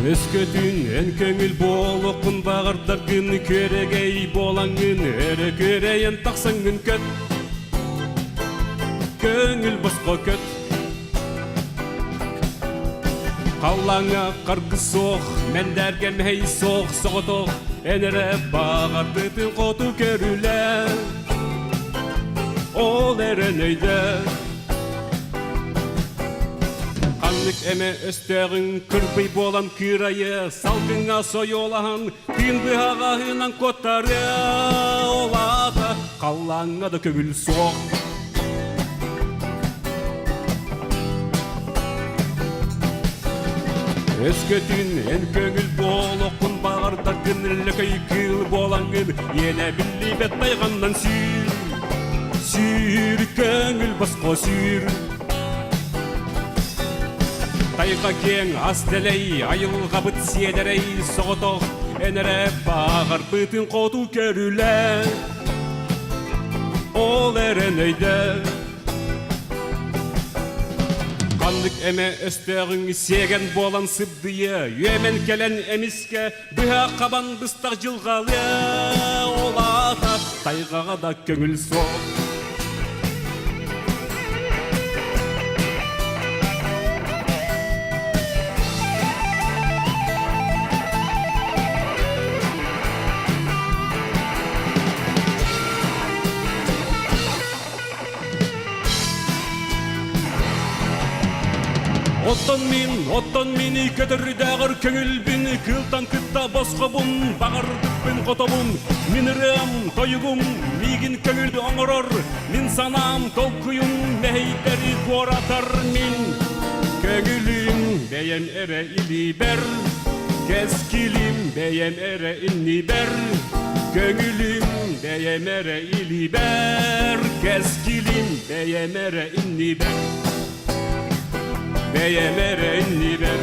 Өскөтүн эн көңіл болуқын бағырдаргын көрегей болаңын әрі көрейін тақсаңын көт көңіл босқа көт қалаңа қарғы соқ мәндерге мәй соқ соғытоқ әнірі бағырдытын қоту көрілі ол әрін өйді Қанлық әмі өстәғін күрбей болан кирайы салғыңа сойолахан түйінгі ағағынан көттары олады қалаңа да көңіл соқ Өскөтін ән көңіл болуқын бағарда күнілі көйкіл болаңын ене білі бет тайғаннан сүйір көңіл басқа сүйір Тайға кең астелей, айылға бұт седерей, соғытоқ әнірі бағар бұтын қоту көрілі. Ол әрін өйді. Қанлық әмі өстіғің сеген болан сыбдыйы, өмен келен әміске бұға қабан бұстақ жылғалы. Ол ата тайғаға да көңіл соқ. Оттон мені көтірдәғір көңіл бін Күлтан күтта босқа бұн Бағырдық бін қотобын Минірім тойығым Мигін көңілді оңырыр Мин санам толқыйым Мәйдері қоратар Мин көңілім Бәйем әрі илі бәр Кәскілім Бәйем әрі илі бәр Көңілім Бәйем әрі илі бәр Кәскілім Бәйем әрі илі бәр Beyemere inni ber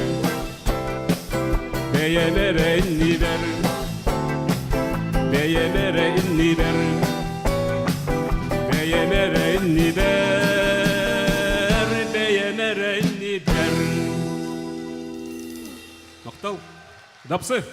Beyemere inni ber Beyemere inni ber Beyemere inni ber Beyemere inni ber Maqtal, dapsı